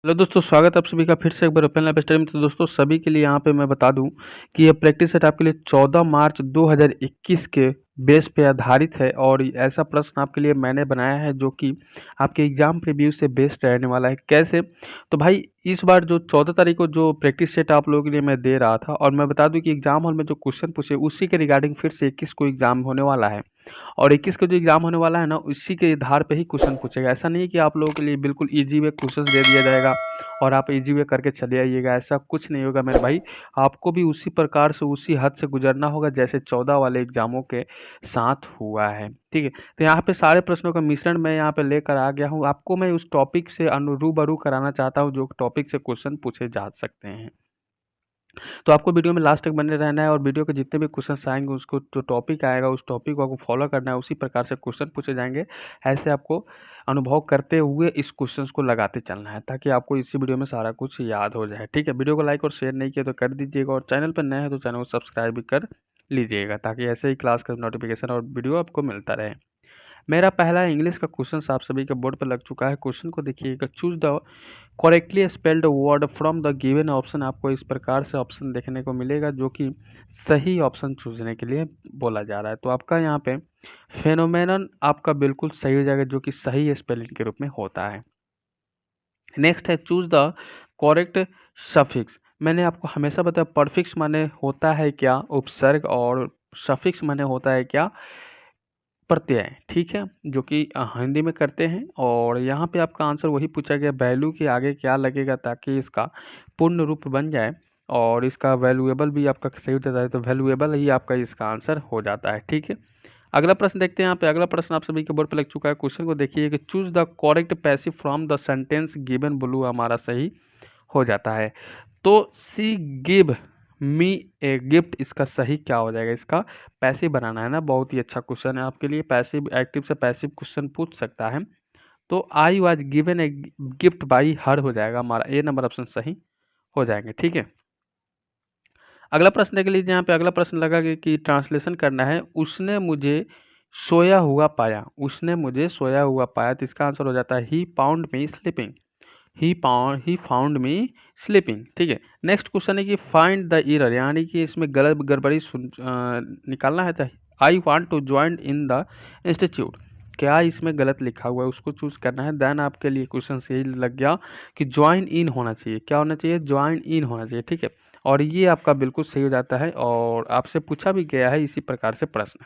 Hello दोस्तों, स्वागत है आप सभी का फिर से एक बार ओपन लैब स्टडी में। तो दोस्तों सभी के लिए यहाँ पे मैं बता दूं कि ये प्रैक्टिस सेट आपके लिए 14 मार्च 2021 के बेस पे आधारित है और ऐसा प्रश्न आपके लिए मैंने बनाया है जो कि आपके एग्जाम प्रीव्यू से बेस्ड रहने वाला है। कैसे? तो भाई इस बार जो 14 तारीख को जो प्रैक्टिस सेट आप लोगों के लिए मैं दे रहा था, और मैं बता दूं कि एग्जाम हॉल में जो क्वेश्चन पूछे उसी के रिगार्डिंग फिर से 21 को एग्जाम होने वाला है। और 21 का जो एग्ज़ाम होने वाला है ना, उसी के आधार पे ही क्वेश्चन पूछेगा। ऐसा नहीं है कि आप लोगों के लिए बिल्कुल ईजी वे क्वेश्चन दे दिया जाएगा और आप ईजी वे करके चले आइएगा, ऐसा कुछ नहीं होगा मेरे भाई। आपको भी उसी प्रकार से उसी हद से गुजरना होगा जैसे 14 वाले एग्जामों के साथ हुआ है, ठीक है। तो यहाँ पे सारे प्रश्नों का मिश्रण मैं यहाँ पे लेकर आ गया हूँ। आपको मैं उस टॉपिक से रूबरू कराना चाहता हूँ जो टॉपिक से क्वेश्चन पूछे जा सकते हैं। तो आपको वीडियो में लास्ट तक बने रहना है और वीडियो के जितने भी क्वेश्चंस आएंगे उसको जो टॉपिक आएगा उस टॉपिक को आपको फॉलो करना है, उसी प्रकार से क्वेश्चन पूछे जाएंगे। ऐसे आपको अनुभव करते हुए इस क्वेश्चंस को लगाते चलना है ताकि आपको इसी वीडियो में सारा कुछ याद हो जाए, ठीक है। वीडियो को लाइक और शेयर नहीं किया तो कर दीजिएगा, और चैनल पर नए हैं तो चैनल को सब्सक्राइब भी कर लीजिएगा ताकि ऐसे ही क्लास का नोटिफिकेशन और वीडियो आपको मिलता रहे। मेरा पहला इंग्लिश का क्वेश्चन आप सभी के बोर्ड पर लग चुका है। क्वेश्चन को देखिएगा, choose the correctly spelled word from the given option. आपको इस प्रकार से ऑप्शन देखने को मिलेगा जो कि सही ऑप्शन चूजने के लिए बोला जा रहा है। तो आपका यहाँ पे फेनोमेनन आपका बिल्कुल सही हो जाएगा जो कि सही स्पेलिंग के रूप में होता है। नेक्स्ट है चूज द करेक्ट सफिक्स। मैंने आपको हमेशा बताया परफिक्स माने होता है क्या उपसर्ग, और सफिक्स माने होता है क्या प्रत्यय, ठीक है, जो कि हिंदी में करते हैं। और यहाँ पे आपका आंसर वही पूछा गया, वैल्यू के आगे क्या लगेगा ताकि इसका पूर्ण रूप बन जाए और इसका वैल्यूएबल भी आपका सही हो जाता है, तो वैल्यूएबल ही आपका इसका आंसर हो जाता है, ठीक है। अगला प्रश्न देखते हैं। यहाँ पे अगला प्रश्न आप सभी के बोर्ड पे लग चुका है। क्वेश्चन को देखिए कि choose the correct passive from the sentence given blue हमारा सही हो जाता है। तो सी गिव मी ए गिफ्ट, इसका सही क्या हो जाएगा? इसका पैसिव बनाना है ना, बहुत ही अच्छा क्वेश्चन है आपके लिए। पैसिव एक्टिव से पैसिव क्वेश्चन पूछ सकता है। तो I was given a gift by her हो जाएगा हमारा, ए नंबर ऑप्शन सही हो जाएंगे, ठीक है। अगला प्रश्न देख लीजिए। यहाँ पे अगला प्रश्न लगा कि ट्रांसलेशन करना है। उसने मुझे सोया हुआ पाया, उसने मुझे सोया हुआ पाया, तो इसका आंसर हो जाता है he found me sleeping. He found me sleeping, ठीक है। नेक्स्ट क्वेश्चन है कि फाइंड द एरर, यानी कि इसमें गलत गड़बड़ी निकालना है। तो I want to join in the institute, क्या इसमें गलत लिखा हुआ है उसको चूज करना है। देन आपके लिए क्वेश्चन यही लग गया कि ज्वाइन इन होना चाहिए, क्या होना चाहिए? ज्वाइन इन होना चाहिए, ठीक है। और ये आपका बिल्कुल सही हो जाता है और आपसे पूछा भी गया है इसी प्रकार से प्रश्न।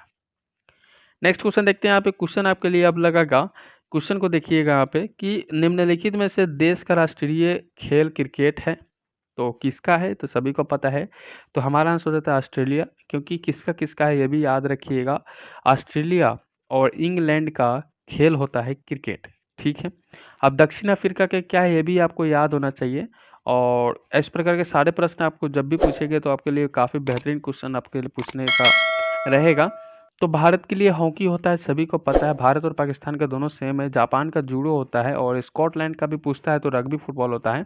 नेक्स्ट क्वेश्चन देखते हैं। यहाँ पे क्वेश्चन आपके लिए अब लगेगा, क्वेश्चन को देखिएगा यहाँ पे कि निम्नलिखित में से देश का राष्ट्रीय खेल क्रिकेट है, तो किसका है? तो सभी को पता है, तो हमारा आंसर हो जाता है ऑस्ट्रेलिया, क्योंकि किसका किसका है ये भी याद रखिएगा। ऑस्ट्रेलिया और इंग्लैंड का खेल होता है क्रिकेट, ठीक है। अब दक्षिण अफ्रीका के क्या है ये भी आपको याद होना चाहिए। और इस प्रकार के सारे प्रश्न आपको जब भी पूछेंगे तो आपके लिए काफ़ी बेहतरीन क्वेश्चन आपके लिए पूछने का रहेगा। तो भारत के लिए हॉकी होता है, सभी को पता है। भारत और पाकिस्तान का दोनों सेम है। जापान का जूडो होता है, और स्कॉटलैंड का भी पूछता है तो रग्बी फुटबॉल होता है।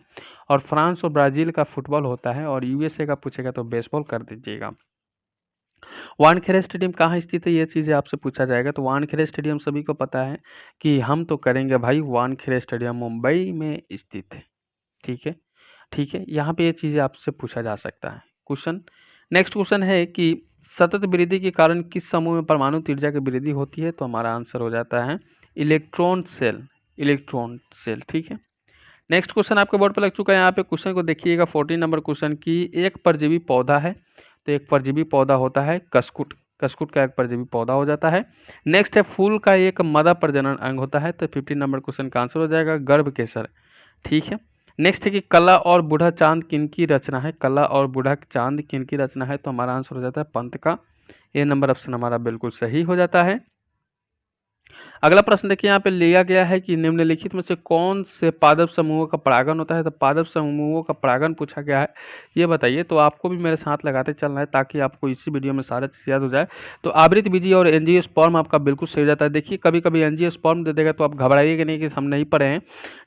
और फ्रांस और ब्राज़ील का फुटबॉल होता है, और यूएसए का पूछेगा तो बेसबॉल कर दीजिएगा। वानखेड़े स्टेडियम कहाँ स्थित है ये चीज़ें आपसे पूछा जाएगा। तो वानखेड़े स्टेडियम सभी को पता है कि हम तो करेंगे भाई, वानखेड़े स्टेडियम मुंबई में स्थित है, ठीक है। ठीक है, यहाँ पे ये चीज़ें आपसे पूछा जा सकता है क्वेश्चन। नेक्स्ट क्वेश्चन है कि सतत वृद्धि के कारण किस समूह में परमाणु त्रिज्या की वृद्धि होती है? तो हमारा आंसर हो जाता है इलेक्ट्रॉन सेल, इलेक्ट्रॉन सेल, ठीक है। नेक्स्ट क्वेश्चन आपके बोर्ड पर लग चुका है। यहाँ पे क्वेश्चन को देखिएगा 14 नंबर क्वेश्चन की एक परजीवी पौधा है, तो एक परजीवी पौधा होता है कस्कुट, कस्कुट का एक परजीवी पौधा हो जाता है। नेक्स्ट है फूल का एक मदा प्रजनन अंग होता है, तो 15 नंबर क्वेश्चन का आंसर हो जाएगा गर्भकेसर, ठीक है। नेक्स्ट है कि कला और बूढ़ा चांद किनकी रचना है? कला और बूढ़ा चांद किनकी रचना है? तो हमारा आंसर हो जाता है पंत का, ये नंबर ऑप्शन हमारा बिल्कुल सही हो जाता है। अगला प्रश्न देखिए, यहाँ पे लिया गया है कि निम्नलिखित में से कौन से पादप समूहों का परागण होता है? तो पादप समूहों का परागण पूछा गया है, ये बताइए। तो आपको भी मेरे साथ लगाते चलना है ताकि आपको इसी वीडियो में सारा चीज़ याद हो जाए। तो आवृत बीजी और एंजियोस्पर्म आपका बिल्कुल सही हो जाता है। देखिए कभी कभी एंजियोस्पर्म दे देगा तो आप घबराइएगा नहीं कि हम नहीं पढ़े हैं,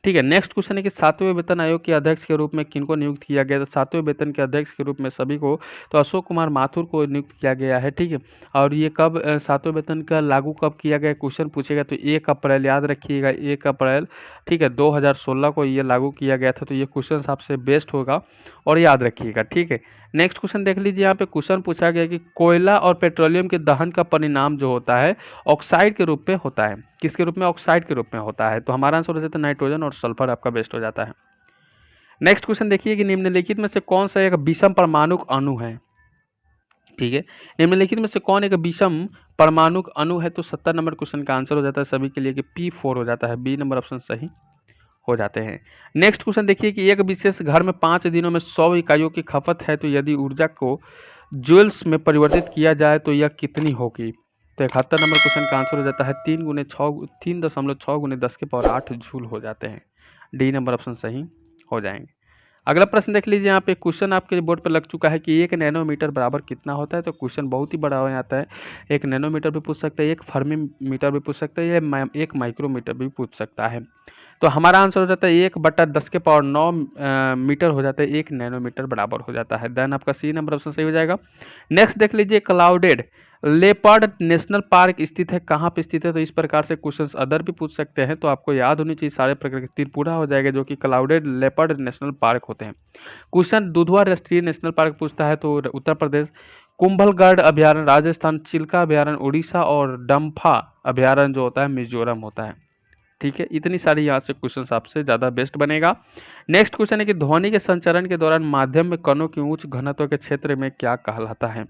ठीक है। नेक्स्ट क्वेश्चन है कि 7वें वेतन आयोग के अध्यक्ष के रूप में किनको नियुक्त किया गया? तो 7वें वेतन के अध्यक्ष के रूप में सभी को, तो अशोक कुमार माथुर को नियुक्त किया गया है, ठीक है। और ये कब 7वें वेतन का लागू कब किया गया क्वेश्चन पूछेगा तो 1 अप्रैल, याद रखिएगा 1 अप्रैल, ठीक है, 2016 को ये लागू किया गया था। तो ये क्वेश्चन आपसे बेस्ट होगा और याद रखिएगा, ठीक है। नेक्स्ट क्वेश्चन देख लीजिए, यहाँ पे क्वेश्चन पूछा गया कि कोयला और पेट्रोलियम के दहन का परिणाम जो होता है ऑक्साइड के रूप में होता है। किसके रूप में? ऑक्साइड के रूप में होता है। तो हमारा आंसर हो जाता है नाइट्रोजन और सल्फर आपका बेस्ट हो जाता है। नेक्स्ट क्वेश्चन देखिए कि निम्नलिखित में से कौन सा एक विषम परमाणु अणु है, ठीक है। निम्नलिखित में से कौन एक विषम परमाणु अणु है? तो 70 नंबर क्वेश्चन का आंसर हो जाता है सभी के लिए कि P4 हो जाता है। बी नंबर ऑप्शन सही हो जाते हैं। नेक्स्ट क्वेश्चन देखिए कि एक विशेष घर में 5 दिनों में 100 इकाइयों की खपत है, तो यदि ऊर्जा को जूल्स में परिवर्तित किया जाए तो यह कितनी होगी? तो 71 नंबर क्वेश्चन का आंसर हो जाता है 3.6 × 10⁸ जूल हो जाते हैं। डी नंबर ऑप्शन सही हो जाएंगे। अगला प्रश्न देख लीजिए, यहाँ पे क्वेश्चन आपके बोर्ड पर लग चुका है कि 1 नैनोमीटर बराबर कितना होता है। तो क्वेश्चन बहुत ही बड़ा हो जाता है। 1 नैनोमीटर भी पूछ सकता है, 1 फर्मी मीटर भी पूछ सकता है, या 1 माइक्रोमीटर भी पूछ सकता है। तो हमारा आंसर हो जाता है 1/10⁹ मीटर हो जाता है, 1 नैनोमीटर बराबर हो जाता है। देन आपका सी नंबर ऑप्शन सही हो जाएगा। नेक्स्ट देख लीजिए, क्लाउडेड लेपर्ड नेशनल पार्क स्थित है, कहाँ पे स्थित है? तो इस प्रकार से क्वेश्चंस अदर भी पूछ सकते हैं, तो आपको याद होनी चाहिए सारे प्रकार के। त्रिपुरा हो जाएगा जो कि क्लाउडेड लेपर्ड नेशनल पार्क होते हैं। क्वेश्चन दुधवा राष्ट्रीय नेशनल पार्क पूछता है, तो उत्तर प्रदेश। कुंभलगढ़ अभ्यारण्य राजस्थान, चिल्का अभ्यारण्य उड़ीसा और डम्फा अभ्यारण्य जो होता है मिजोरम होता है, ठीक है। इतनी सारी यहाँ से क्वेश्चन आपसे ज़्यादा बेस्ट बनेगा। नेक्स्ट क्वेश्चन है कि ध्वनि के संचरण के दौरान माध्यम में कणों की उच्च घनत्व के क्षेत्र में क्या कहलाता है?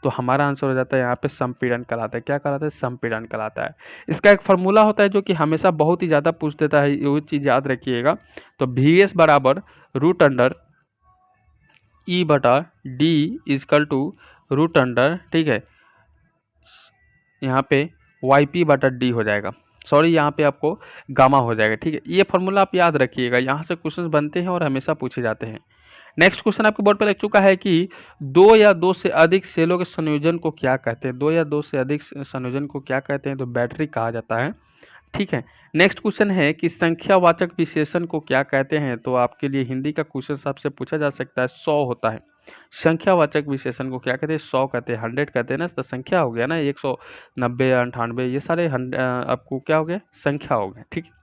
तो हमारा आंसर हो जाता है यहाँ पे संपीड़न कहलाता है। क्या कहलाता है? संपीड़न कहलाता है। इसका एक फार्मूला होता है जो कि हमेशा बहुत ही ज़्यादा पूछ देता है, ये चीज़ याद रखिएगा। तो VS बराबर √E/D √, ठीक है, यहाँ पे YP/D हो जाएगा। सॉरी, यहाँ पे आपको गामा हो जाएगा, ठीक है। ये फार्मूला आप याद रखिएगा, यहाँ से क्वेश्चन बनते हैं और हमेशा पूछे जाते हैं। नेक्स्ट क्वेश्चन आपके बोर्ड पर लग चुका है कि 2 या 2 से अधिक सेलों के संयोजन को क्या कहते हैं? 2 या 2 से अधिक संयोजन को क्या कहते हैं? तो बैटरी कहा जाता है, ठीक है। नेक्स्ट क्वेश्चन है कि संख्यावाचक विशेषण को क्या कहते हैं? तो आपके लिए हिंदी का क्वेश्चन आपसे पूछा जा सकता है। 100 होता है। संख्यावाचक विशेषण को क्या कहते हैं? 100 कहते हैं, 100 कहते हैं ना, तो संख्या हो गया ना, 190, 98, ये सारे आपको क्या हो गया? संख्या हो गया, ठीक है।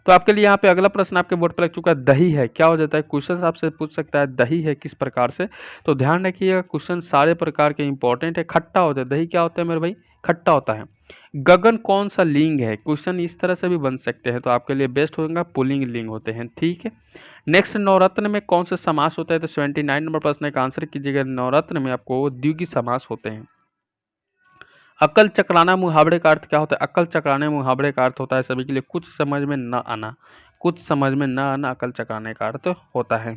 तो आपके लिए यहाँ पे अगला प्रश्न आपके बोर्ड पर लग चुका है, दही है क्या हो जाता है? क्वेश्चन आपसे पूछ सकता है दही है किस प्रकार से। तो ध्यान रखिएगा, क्वेश्चन सारे प्रकार के इंपॉर्टेंट है। खट्टा होता है, दही क्या होता है मेरे भाई? खट्टा होता है। गगन कौन सा लिंग है? क्वेश्चन इस तरह से भी बन सकते हैं, तो आपके लिए बेस्ट होगा पुल्लिंग लिंग होते हैं, ठीक है। नेक्स्ट, नवरत्न में कौन सा समास होता है? तो 79 नंबर प्रश्न का आंसर कीजिएगा। नवरत्न में आपको द्विगुणी समास होते हैं। अकल चकराना मुहावरे का अर्थ क्या होता है? अकल चकराने मुहावरे का अर्थ होता है सभी के लिए कुछ समझ में न आना। कुछ समझ में न आना अकल चकराने का अर्थ होता है।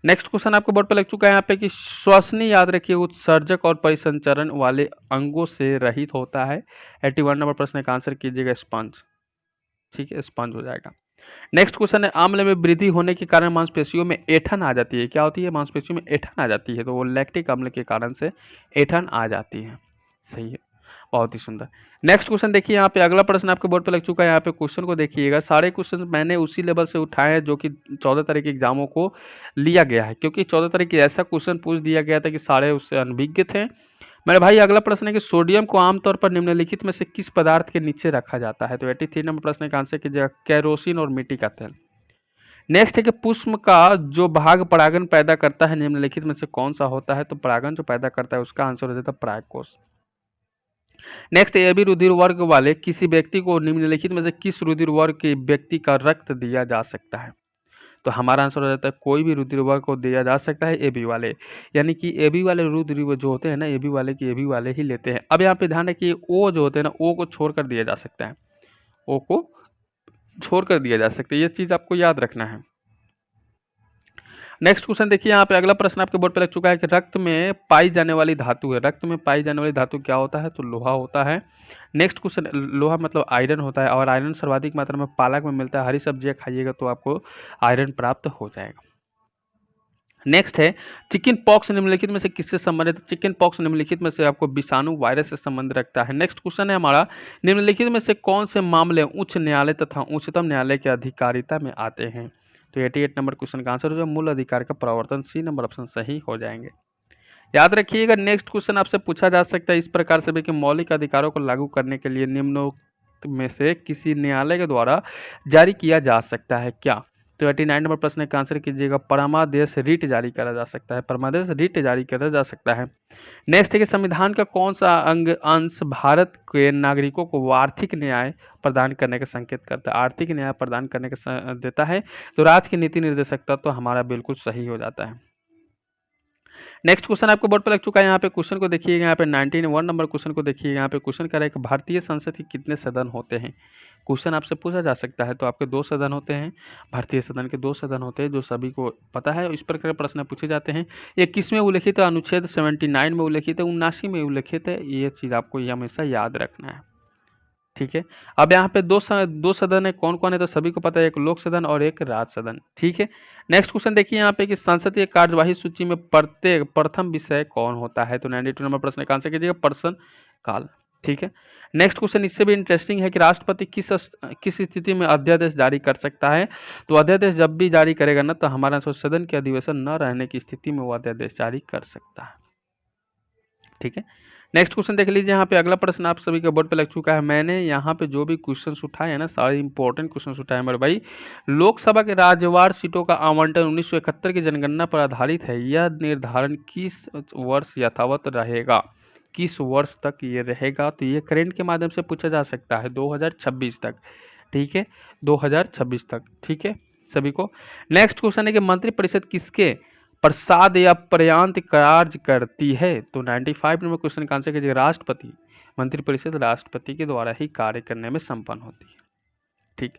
नेक्स्ट क्वेश्चन आपके बोर्ड पर लग चुका है यहाँ पे कि श्वसनी, याद रखिए, उत्सर्जक और परिसंचरण वाले अंगों से रहित होता है। 81 नंबर प्रश्न का आंसर कीजिएगा स्पंज, ठीक है, स्पंज हो जाएगा। नेक्स्ट क्वेश्चन है, अम्ल में वृद्धि होने के कारण मांसपेशियों में ऐंठन आ जाती है। क्या होती है? मांसपेशियों में ऐंठन आ जाती है, तो वो लैक्टिक अम्ल के कारण से ऐंठन आ जाती है। सही है, बहुत ही सुंदर। नेक्स्ट क्वेश्चन देखिए, यहाँ पे अगला प्रश्न आपके बोर्ड पे लग चुका है। यहाँ पे क्वेश्चन को देखिएगा, सारे क्वेश्चन मैंने उसी लेवल से उठाए हैं जो कि 14 तारीख के एग्जामों को लिया गया है, क्योंकि 14 तारीख की ऐसा क्वेश्चन पूछ दिया गया था कि सारे उससे अनभिज्ञ थे मेरे भाई। अगला प्रश्न है कि सोडियम को आमतौर पर निम्नलिखित में से किस पदार्थ के नीचे रखा जाता है? तो 83 नंबर प्रश्न का आंसर कीजिएगा केरोसिन और मिट्टी का तेल। नेक्स्ट है कि पुष्प का जो भाग परागन पैदा करता है निम्नलिखित में से कौन सा होता है? तो परागन जो पैदा करता है उसका आंसर हो जाता है परागकोश। नेक्स्ट, AB रुधिर वर्ग वाले किसी व्यक्ति को निम्नलिखित में से किस रुधिर वर्ग के व्यक्ति का रक्त दिया जा सकता है? तो हमारा आंसर हो जाता है कोई भी रुधिर वर्ग को दिया जा सकता है AB वाले, यानी कि AB वाले रुधिर जो होते हैं ना, AB वाले की AB वाले ही लेते हैं। अब यहाँ पे ध्यान रखिए, O जो होते हैं ना, O को छोड़कर दिया जा सकता है, O को छोड़कर दिया जा सकता है, ये चीज आपको याद रखना है। नेक्स्ट क्वेश्चन देखिए, यहाँ पे अगला प्रश्न आपके बोर्ड पे लग चुका है कि रक्त में पाई जाने वाली धातु है। रक्त में पाई जाने वाली धातु क्या होता है? तो लोहा होता है। नेक्स्ट क्वेश्चन, लोहा मतलब आयरन होता है, और आयरन सर्वाधिक मात्रा में पालक में मिलता है। हरी सब्जियां खाइएगा तो आपको आयरन प्राप्त हो जाएगा। नेक्स्ट है, चिकन पॉक्स निम्नलिखित में से किससे संबंधित? चिकन पॉक्स निम्नलिखित में से आपको विषाणु वायरस से संबंध रखता है। नेक्स्ट क्वेश्चन है हमारा, निम्नलिखित में से कौन से मामले उच्च न्यायालय तथा उच्चतम न्यायालय की अधिकारिता में आते हैं? तो 88 नंबर क्वेश्चन का आंसर हो जाएगा मूल अधिकार का प्रवर्तन। सी नंबर ऑप्शन सही हो जाएंगे। याद रखिएगा, नेक्स्ट क्वेश्चन आपसे पूछा जा सकता है इस प्रकार से भी कि मौलिक अधिकारों को लागू करने के लिए निम्नोक्त में से किसी न्यायालय के द्वारा जारी किया जा सकता है क्या? तो 89 नंबर प्रश्न का आंसर कीजिएगा, परमादेश रिट जारी करा जा सकता है। परमादेश रिट जारी करा जा सकता है। नेक्स्ट है कि संविधान का कौन सा अंश भारत के नागरिकों को आर्थिक न्याय प्रदान करने का संकेत करता है, आर्थिक न्याय प्रदान करने का देता है? तो राज्य की नीति निर्देशकता तो हमारा बिल्कुल सही हो जाता है। नेक्स्ट क्वेश्चन आपको बोर्ड पर लग चुका है। यहाँ पे क्वेश्चन को देखिएगा, यहाँ पे 91 नंबर क्वेश्चन को देखिएगा। यहाँ पे क्वेश्चन कर रहा है कि भारतीय संसद के कितने सदन होते हैं? क्वेश्चन आपसे पूछा जा सकता है। तो आपके 2 सदन होते हैं, भारतीय सदन के 2 सदन होते हैं, जो सभी को पता है। इस प्रकार के प्रश्न पूछे जाते हैं। ये किस में उल्लिखित है? अनुच्छेद 79 में उल्लिखित है, 79 में उल्लिखित है। ये चीज़ आपको ये हमेशा याद रखना है, ठीक है। अब यहाँ पे दो सदन है, कौन कौन है? तो सभी को पता है, एक लोक सदन और एक राज्य सदन, ठीक है। नेक्स्ट क्वेश्चन देखिए यहाँ पे कि संसदीय कार्यवाही सूची में प्रथम विषय कौन होता है? तो 92 नंबर प्रश्न का आंसर कीजिएगा, प्रश्न काल, ठीक है। नेक्स्ट क्वेश्चन इससे भी इंटरेस्टिंग है कि राष्ट्रपति किस स्थिति में अध्यादेश जारी कर सकता है? तो अध्यादेश जब भी जारी करेगा ना, तो हमारा सदन के अधिवेशन न रहने की स्थिति में वो अध्यादेश जारी कर सकता है, ठीक है। नेक्स्ट क्वेश्चन देख लीजिए। यहाँ पे अगला प्रश्न आप सभी के बोर्ड पे लग चुका है। मैंने यहाँ पे जो भी क्वेश्चन उठाए हैं ना, सारे इंपॉर्टेंट क्वेश्चन उठाए मेरे भाई। लोकसभा के राज्यवार सीटों का आवंटन 1971 की जनगणना पर आधारित है। यह निर्धारण किस वर्ष यथावत रहेगा? किस वर्ष तक ये रहेगा? तो ये करेंट के माध्यम से पूछा जा सकता है, 2026 तक, ठीक है, 2026 तक, ठीक है सभी को। नेक्स्ट क्वेश्चन है कि मंत्रिपरिषद किसके प्रसाद या पर्यांत कार्य करती है? तो 95 नंबर क्वेश्चन का आंसर कीजिए, राष्ट्रपति। मंत्रिपरिषद राष्ट्रपति के द्वारा ही कार्य करने में संपन्न होती है, ठीक।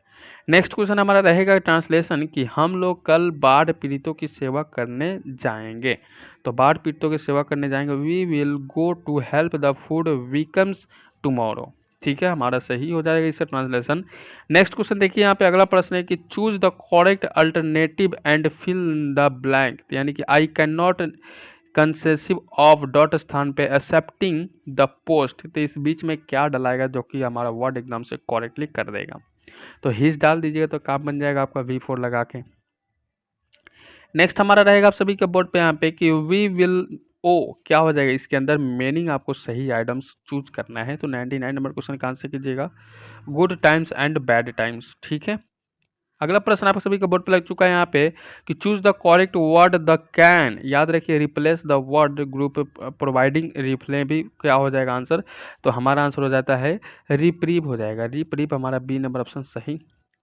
नेक्स्ट क्वेश्चन हमारा रहेगा ट्रांसलेशन कि हम लोग कल बाढ़ पीड़ितों की सेवा करने जाएंगे। तो बाढ़ पीड़ितों की सेवा करने जाएंगे, we will go to help the flood victims tomorrow, ठीक है, हमारा सही हो जाएगा इसका ट्रांसलेशन। नेक्स्ट क्वेश्चन देखिए, यहाँ पे अगला प्रश्न है कि choose the correct alternative and fill the blank, यानी कि I can not conceive of dot स्थान पे एक्सेप्टिंग द पोस्ट, तो इस बीच में क्या डलाएगा जो कि हमारा वर्ड एकदम से करेक्टली कर देगा? तो हिज डाल दीजिएगा तो काम बन जाएगा आपका V4 लगा के। नेक्स्ट हमारा रहेगा आप सभी के बोर्ड पे यहाँ पे कि वी विल ओ क्या हो जाएगा? इसके अंदर मीनिंग आपको सही आइटम्स चूज करना है। तो 99 नंबर क्वेश्चन का आंसर कीजिएगा, good times and bad times, ठीक है। अगला प्रश्न आप सभी के बोर्ड पे लग चुका है यहाँ पे कि choose the correct word the can, याद रखिए replace the word group providing replay भी क्या हो जाएगा आंसर? तो हमारा आंसर हो जाता है रिप्रीव हो जाएगा, रिप्रीव हमारा बी नंबर ऑप्शन सही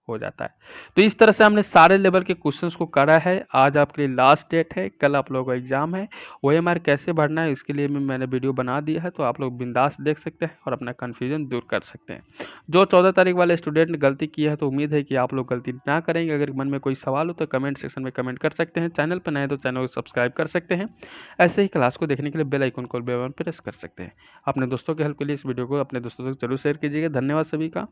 हो जाता है। तो इस तरह से हमने सारे लेवल के क्वेश्चंस को करा है। आज आपके लिए लास्ट डेट है, कल आप लोगों का एग्जाम है। OMR कैसे भरना है इसके लिए मैंने वीडियो बना दिया है, तो आप लोग बिंदास देख सकते हैं और अपना कन्फ्यूजन दूर कर सकते हैं। जो 14 तारीख वाले स्टूडेंट ने गलती की है, तो उम्मीद है कि आप लोग गलती ना करेंगे। अगर मन में कोई सवाल हो तो कमेंट सेक्शन में कमेंट कर सकते हैं। चैनल पर नए तो चैनल को सब्सक्राइब कर सकते हैं। ऐसे ही क्लास को देखने के लिए बेल आइकन को प्रेस कर सकते हैं। अपने दोस्तों की हेल्प के लिए इस वीडियो को अपने दोस्तों तक जरूर शेयर कीजिएगा। धन्यवाद सभी का।